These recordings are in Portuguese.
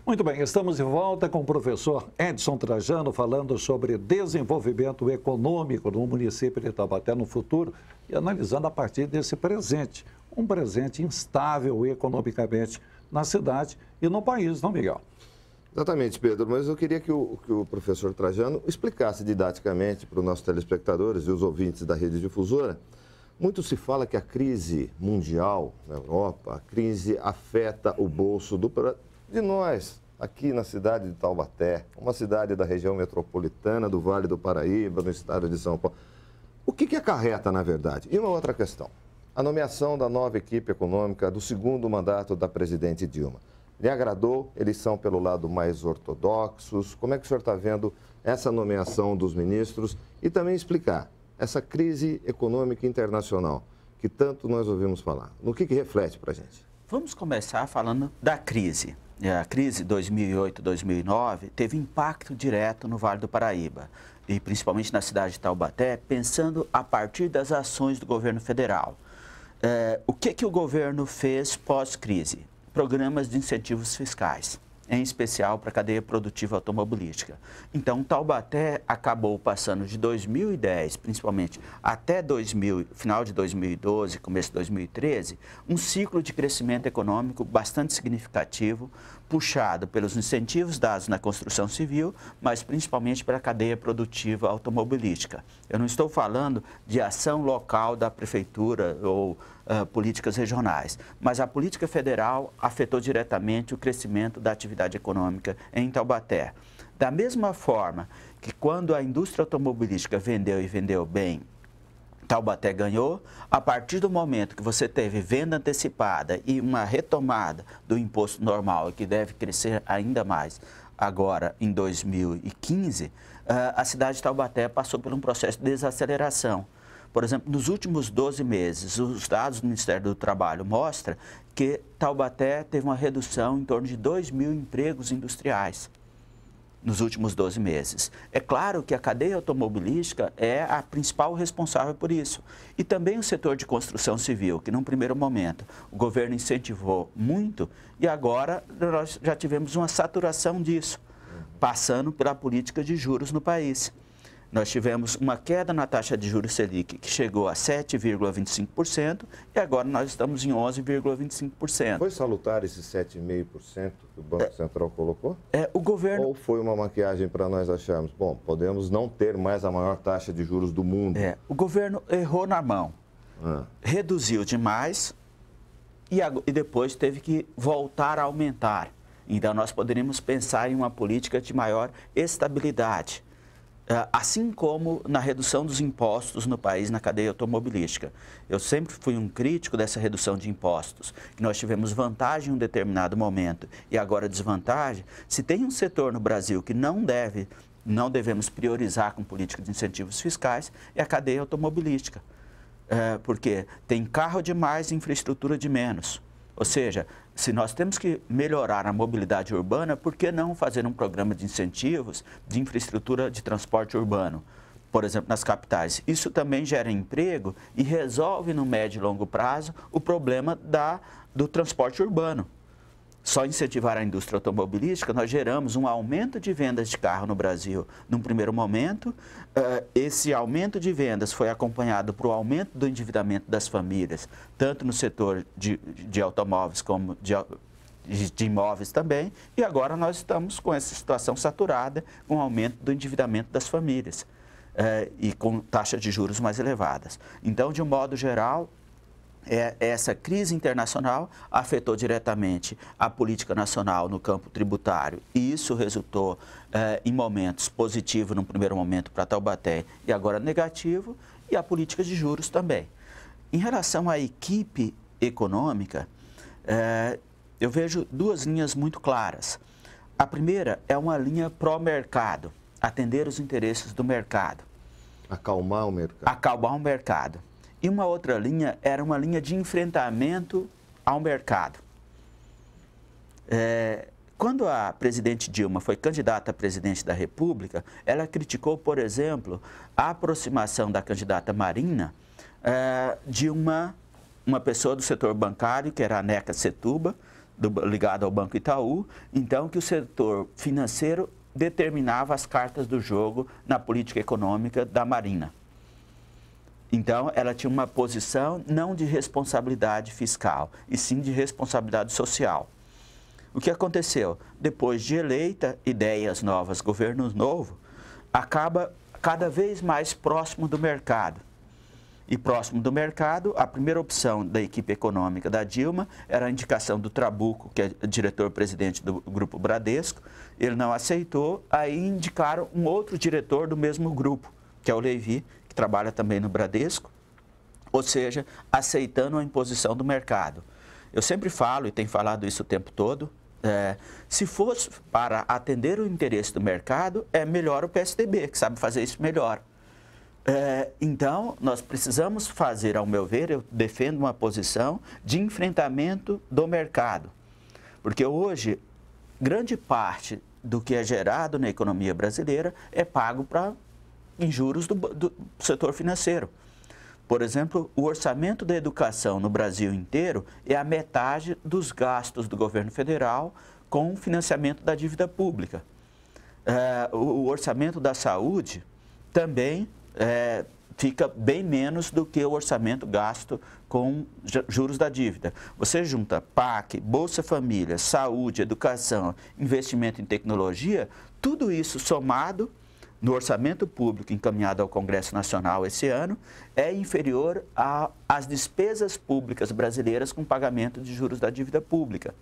Muito bem, estamos de volta com o professor Edson Trajano falando sobre desenvolvimento econômico no município de Taubaté no futuro e analisando a partir desse presente, um presente instável economicamente na cidade e no país, não, Miguel? Exatamente, Pedro, mas eu queria que o professor Trajano explicasse didaticamente para os nossos telespectadores e os ouvintes da Rede Difusora. Muito se fala que a crise mundial na Europa, a crise afeta o bolso de nós, aqui na cidade de Taubaté, uma cidade da região metropolitana do Vale do Paraíba, no estado de São Paulo. O que acarreta, na verdade? E uma outra questão, a nomeação da nova equipe econômica do segundo mandato da presidente Dilma. Lhe agradou? Eles são pelo lado mais ortodoxos? Como é que o senhor está vendo essa nomeação dos ministros? E também explicar essa crise econômica internacional que tanto nós ouvimos falar. No que reflete para a gente? Vamos começar falando da crise. A crise 2008-2009 teve impacto direto no Vale do Paraíba e principalmente na cidade de Taubaté, pensando a partir das ações do governo federal. O que o governo fez pós-crise? Programas de incentivos fiscais, em especial para a cadeia produtiva automobilística. Então, Taubaté acabou passando de 2010, principalmente, até final de 2012, começo de 2013, um ciclo de crescimento econômico bastante significativo, puxado pelos incentivos dados na construção civil, mas principalmente pela cadeia produtiva automobilística. Eu não estou falando de ação local da prefeitura ou políticas regionais, mas a política federal afetou diretamente o crescimento da atividade econômica em Taubaté. Da mesma forma que quando a indústria automobilística vendeu e vendeu bem, Taubaté ganhou, a partir do momento que você teve venda antecipada e uma retomada do imposto normal, que deve crescer ainda mais agora em 2015, a cidade de Taubaté passou por um processo de desaceleração. Por exemplo, nos últimos 12 meses, os dados do Ministério do Trabalho mostram que Taubaté teve uma redução em torno de 2.000 empregos industriais nos últimos 12 meses. É claro que a cadeia automobilística é a principal responsável por isso. E também o setor de construção civil, que num primeiro momento o governo incentivou muito e agora nós já tivemos uma saturação disso, passando pela política de juros no país. Nós tivemos uma queda na taxa de juros Selic, que chegou a 7,25%, e agora nós estamos em 11,25%. Foi salutar esse 7,5% que o Banco Central colocou? O governo... Ou foi uma maquiagem para nós acharmos, bom, podemos não ter mais a maior taxa de juros do mundo? O governo errou na mão, reduziu demais e depois teve que voltar a aumentar. Então, nós poderíamos pensar em uma política de maior estabilidade. Assim como na redução dos impostos no país, na cadeia automobilística. Eu sempre fui um crítico dessa redução de impostos, que nós tivemos vantagem em um determinado momento e agora desvantagem. Se tem um setor no Brasil que não devemos priorizar com política de incentivos fiscais, é a cadeia automobilística. Porque tem carro de mais e infraestrutura de menos. Ou seja, se nós temos que melhorar a mobilidade urbana, por que não fazer um programa de incentivos de infraestrutura de transporte urbano? Por exemplo, nas capitais. Isso também gera emprego e resolve no médio e longo prazo o problema do transporte urbano. Só incentivar a indústria automobilística, nós geramos um aumento de vendas de carro no Brasil. Num primeiro momento, esse aumento de vendas foi acompanhado por um aumento do endividamento das famílias, tanto no setor de automóveis como de imóveis também, e agora nós estamos com essa situação saturada, com o aumento do endividamento das famílias e com taxas de juros mais elevadas. Então, de um modo geral, essa crise internacional afetou diretamente a política nacional no campo tributário e isso resultou em momentos positivos no primeiro momento para Taubaté e agora negativo, e a política de juros também. Em relação à equipe econômica, eu vejo duas linhas muito claras. A primeira é uma linha pró-mercado, atender os interesses do mercado. Acalmar o mercado. Acalmar o mercado. E uma outra linha era uma linha de enfrentamento ao mercado. Quando a presidente Dilma foi candidata a presidente da República, ela criticou, por exemplo, a aproximação da candidata Marina de uma pessoa do setor bancário, que era a Neca Setúbal, ligado ao Banco Itaú, então que o setor financeiro determinava as cartas do jogo na política econômica da Marina. Então, ela tinha uma posição não de responsabilidade fiscal, e sim de responsabilidade social. O que aconteceu? Depois de eleita, ideias novas, governo novo, acaba cada vez mais próximo do mercado. E próximo do mercado, a primeira opção da equipe econômica da Dilma era a indicação do Trabuco, que é diretor-presidente do Grupo Bradesco. Ele não aceitou, aí indicaram um outro diretor do mesmo grupo, que é o Levi, que trabalha também no Bradesco, ou seja, aceitando a imposição do mercado. Eu sempre falo, e tenho falado isso o tempo todo, se fosse para atender o interesse do mercado, é melhor o PSDB, que sabe fazer isso melhor. Então, nós precisamos fazer, ao meu ver, eu defendo uma posição de enfrentamento do mercado. Porque hoje, grande parte do que é gerado na economia brasileira é pago em juros do setor financeiro. Por exemplo, o orçamento da educação no Brasil inteiro é a metade dos gastos do governo federal com o financiamento da dívida pública. O orçamento da saúde também fica bem menos do que o orçamento gasto com juros da dívida. Você junta PAC, Bolsa Família, saúde, educação, investimento em tecnologia, tudo isso somado no orçamento público encaminhado ao Congresso Nacional esse ano, é inferior às despesas públicas brasileiras com pagamento de juros da dívida pública.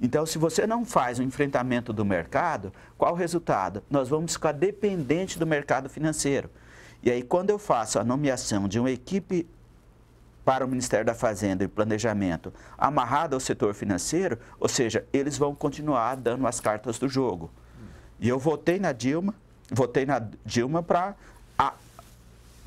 Então, se você não faz o enfrentamento do mercado, qual o resultado? Nós vamos ficar dependentes do mercado financeiro. E aí, quando eu faço a nomeação de uma equipe para o Ministério da Fazenda e Planejamento amarrada ao setor financeiro, ou seja, eles vão continuar dando as cartas do jogo. E eu votei na Dilma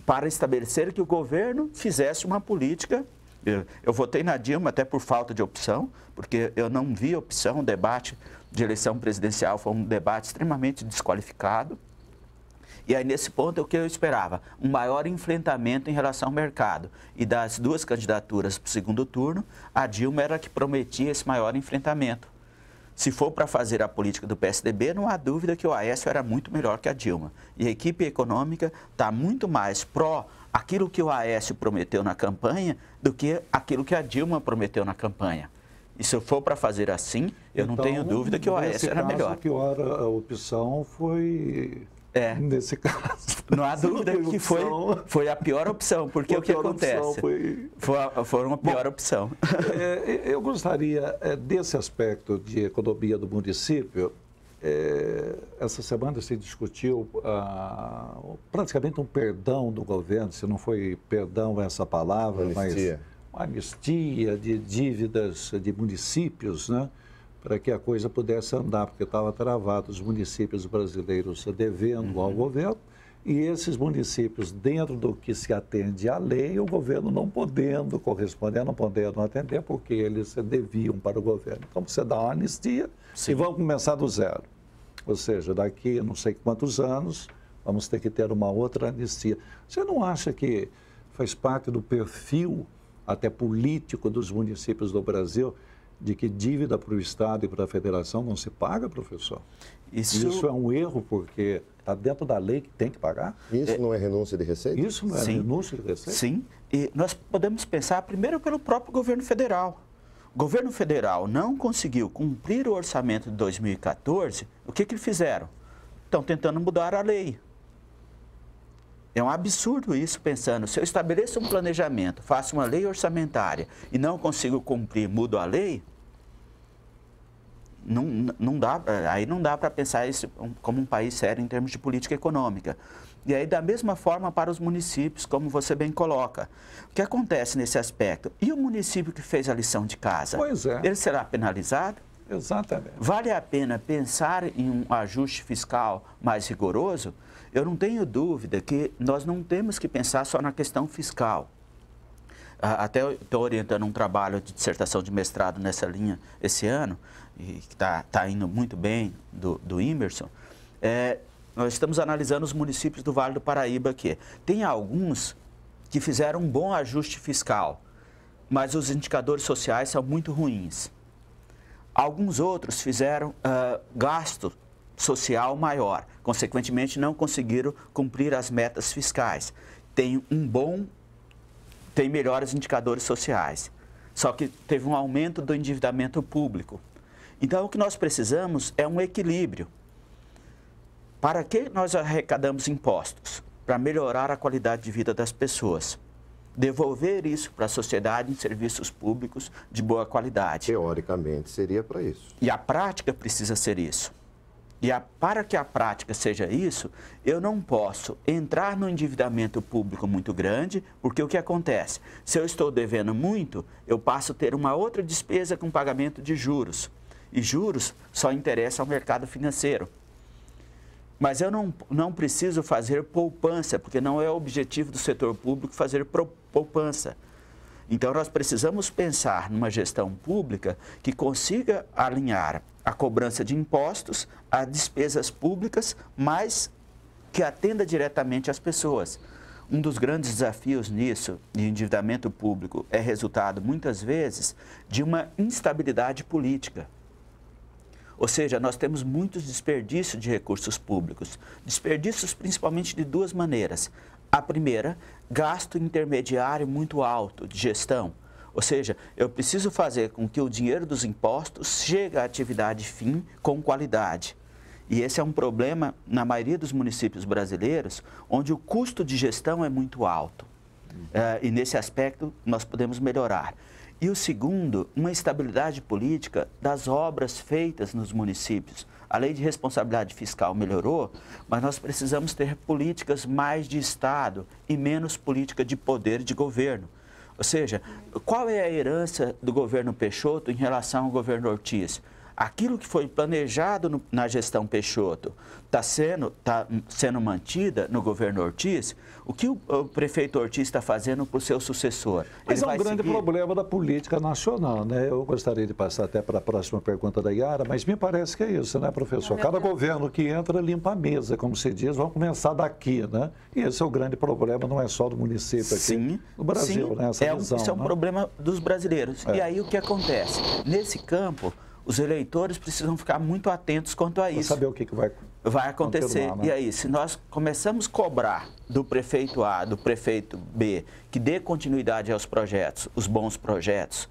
para estabelecer que o governo fizesse uma política. Eu votei na Dilma até por falta de opção, porque eu não vi opção. O debate de eleição presidencial foi um debate extremamente desqualificado. E aí, nesse ponto, o que eu esperava? Um maior enfrentamento em relação ao mercado. E das duas candidaturas para o segundo turno, a Dilma era a que prometia esse maior enfrentamento. Se for para fazer a política do PSDB, não há dúvida que o Aécio era muito melhor que a Dilma. E a equipe econômica está muito mais pró aquilo que o Aécio prometeu na campanha do que aquilo que a Dilma prometeu na campanha. E se eu for para fazer assim, eu não tenho dúvida que o Aécio era melhor. A pior opção foi... Nesse caso. Não há dúvida que foi a pior opção, porque o que acontece? Foi uma pior opção. Eu gostaria, desse aspecto de economia do município, essa semana se discutiu praticamente um perdão do governo, se não foi perdão essa palavra, mas uma anistia de dívidas de municípios, né? Para que a coisa pudesse andar, porque estava travado os municípios brasileiros devendo ao governo, e esses municípios, dentro do que se atende à lei, o governo não podendo corresponder, não podendo atender, porque eles deviam para o governo. Então, você dá uma anistia e vamos começar do zero. Ou seja, daqui não sei quantos anos, vamos ter que ter uma outra anistia. Você não acha que faz parte do perfil, até político, dos municípios do Brasil, de que dívida para o Estado e para a Federação não se paga, professor? Isso é um erro, porque está dentro da lei que tem que pagar. Isso não é renúncia de receita? Isso não é renúncia de receita? Sim, e nós podemos pensar primeiro pelo próprio governo federal. O governo federal não conseguiu cumprir o orçamento de 2014, o que eles fizeram? Estão tentando mudar a lei. É um absurdo isso, pensando, se eu estabeleço um planejamento, faço uma lei orçamentária e não consigo cumprir, mudo a lei, aí não dá para pensar isso como um país sério em termos de política econômica. E aí, da mesma forma, para os municípios, como você bem coloca. O que acontece nesse aspecto? E o município que fez a lição de casa? Pois é. Ele será penalizado? Exatamente. Vale a pena pensar em um ajuste fiscal mais rigoroso? Eu não tenho dúvida que nós não temos que pensar só na questão fiscal. Até estou orientando um trabalho de dissertação de mestrado nessa linha esse ano, e que está indo muito bem, do Emerson. Nós estamos analisando os municípios do Vale do Paraíba aqui. Tem alguns que fizeram um bom ajuste fiscal, mas os indicadores sociais são muito ruins. Alguns outros fizeram gasto social maior, consequentemente não conseguiram cumprir as metas fiscais. Tem melhores indicadores sociais, só que teve um aumento do endividamento público. Então, o que nós precisamos é um equilíbrio. Para que nós arrecadamos impostos? Para melhorar a qualidade de vida das pessoas. Devolver isso para a sociedade em serviços públicos de boa qualidade. Teoricamente, seria para isso. E a prática precisa ser isso. Para que a prática seja isso, eu não posso entrar no endividamento público muito grande, porque o que acontece? Se eu estou devendo muito, eu passo a ter uma outra despesa com pagamento de juros. E juros só interessam ao mercado financeiro. Mas eu não preciso fazer poupança, porque não é o objetivo do setor público fazer poupança. Então, nós precisamos pensar numa gestão pública que consiga alinhar a cobrança de impostos a despesas públicas, mas que atenda diretamente às pessoas. Um dos grandes desafios nisso, de endividamento público, é resultado, muitas vezes, de uma instabilidade política. Ou seja, nós temos muitos desperdícios de recursos públicos. Desperdícios principalmente de duas maneiras. A primeira, gasto intermediário muito alto de gestão. Ou seja, eu preciso fazer com que o dinheiro dos impostos chegue à atividade fim com qualidade. E esse é um problema na maioria dos municípios brasileiros, onde o custo de gestão é muito alto. E nesse aspecto nós podemos melhorar. E o segundo, uma estabilidade política das obras feitas nos municípios. A lei de responsabilidade fiscal melhorou, mas nós precisamos ter políticas mais de Estado e menos política de poder de governo. Ou seja, qual é a herança do governo Peixoto em relação ao governo Ortiz? Aquilo que foi planejado na gestão Peixoto está sendo mantida no governo Ortiz? O que o prefeito Ortiz está fazendo para o seu sucessor? Mas é um grande problema da política nacional, né? Eu gostaria de passar até para a próxima pergunta da Yara, mas me parece que é isso, né, professor? Cada governo que entra limpa a mesa, como se diz, vamos começar daqui, né? E esse é o grande problema, não é só do município aqui no Brasil, né? Essa visão, isso é um problema dos brasileiros. E aí o que acontece? Nesse campo, os eleitores precisam ficar muito atentos quanto a isso. Para saber o que vai acontecer. Né? E aí, se nós começamos a cobrar do prefeito A, do prefeito B, que dê continuidade aos projetos, os bons projetos,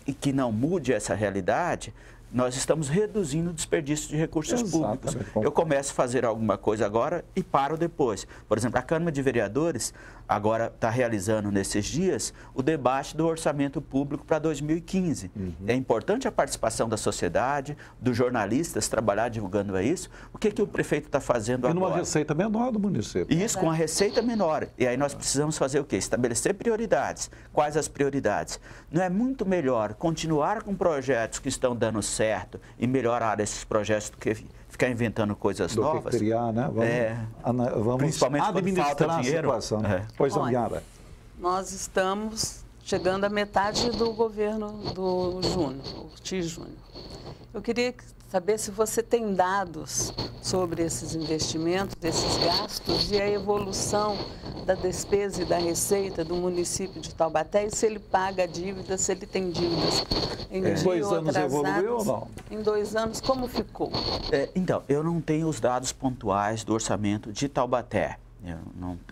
e que não mude essa realidade, nós estamos reduzindo o desperdício de recursos públicos. Eu começo a fazer alguma coisa agora e paro depois. Por exemplo, a Câmara de Vereadores agora está realizando nesses dias o debate do orçamento público para 2015. É importante a participação da sociedade, dos jornalistas trabalhar divulgando isso. O que o prefeito está fazendo agora? E numa receita menor do município. Isso, com a receita menor. E aí nós precisamos fazer o quê? Estabelecer prioridades. Quais as prioridades? Não é muito melhor continuar com projetos que estão dando certo e melhorar esses projetos do que ficar inventando coisas novas? Que criar, né? Vamos principalmente administrar a situação. Pois não, Yara. Nós estamos chegando à metade do governo do Ortiz Júnior. Eu queria saber se você tem dados sobre esses investimentos, desses gastos e a evolução da despesa e da receita do município de Taubaté e se ele paga dívidas, se ele tem dívidas em dia 2 anos atrasadas. Evoluiu ou não? Em 2 anos, como ficou? Então, eu não tenho os dados pontuais do orçamento de Taubaté. Eu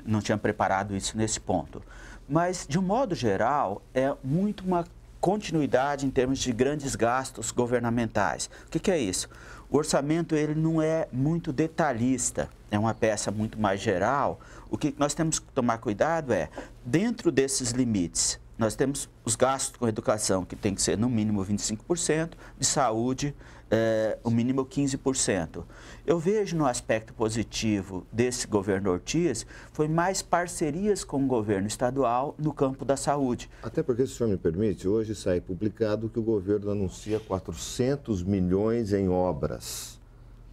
não tinha preparado isso nesse ponto. Mas, de um modo geral, é muito uma continuidade em termos de grandes gastos governamentais. O que é isso? O orçamento ele não é muito detalhista, é uma peça muito mais geral. O que nós temos que tomar cuidado é, dentro desses limites, nós temos os gastos com educação, que tem que ser no mínimo 25%, de saúde, o mínimo 15%. Eu vejo no aspecto positivo desse governo Ortiz, foi mais parcerias com o governo estadual no campo da saúde. Até porque, se o senhor me permite, hoje sai publicado que o governo anuncia 400 milhões em obras,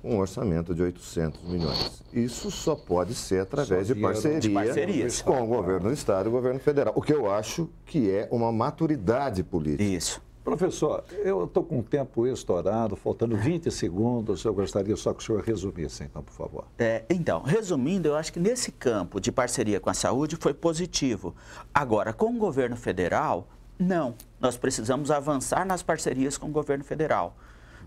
com um orçamento de 800 milhões. Isso só pode ser através de parcerias com o governo do Estado e o governo federal, o que eu acho que é uma maturidade política. Isso. Professor, eu estou com o tempo estourado, faltando 20 segundos. Eu gostaria só que o senhor resumisse, então, por favor. Então, resumindo, eu acho que nesse campo de parceria com a saúde foi positivo. Agora, com o governo federal, Não, nós precisamos avançar nas parcerias com o governo federal.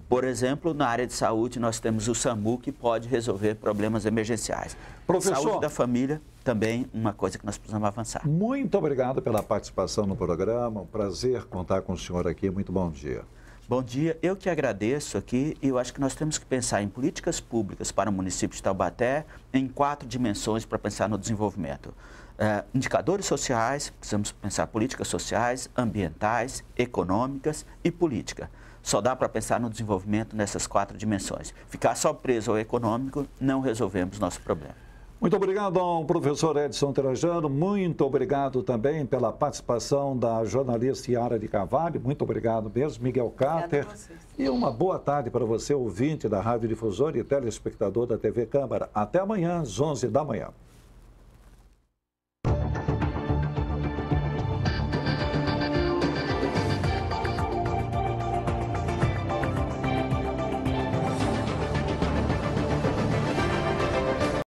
Por exemplo, na área de saúde, nós temos o SAMU, que pode resolver problemas emergenciais. Professor, saúde da família, também uma coisa que nós precisamos avançar. Muito obrigado pela participação no programa. Um prazer contar com o senhor aqui. Muito bom dia. Bom dia, eu que agradeço aqui e eu acho que nós temos que pensar em políticas públicas para o município de Taubaté em 4 dimensões para pensar no desenvolvimento. Indicadores sociais, precisamos pensar políticas sociais, ambientais, econômicas e política. Só dá para pensar no desenvolvimento nessas 4 dimensões. Ficar só preso ao econômico, não resolvemos nosso problema. Muito obrigado ao professor Edson Trajano, muito obrigado também pela participação da jornalista Yara de Carvalho, muito obrigado mesmo, Miguel Cáter. E uma boa tarde para você, ouvinte da Rádio Difusora e telespectador da TV Câmara. Até amanhã, às 11 da manhã.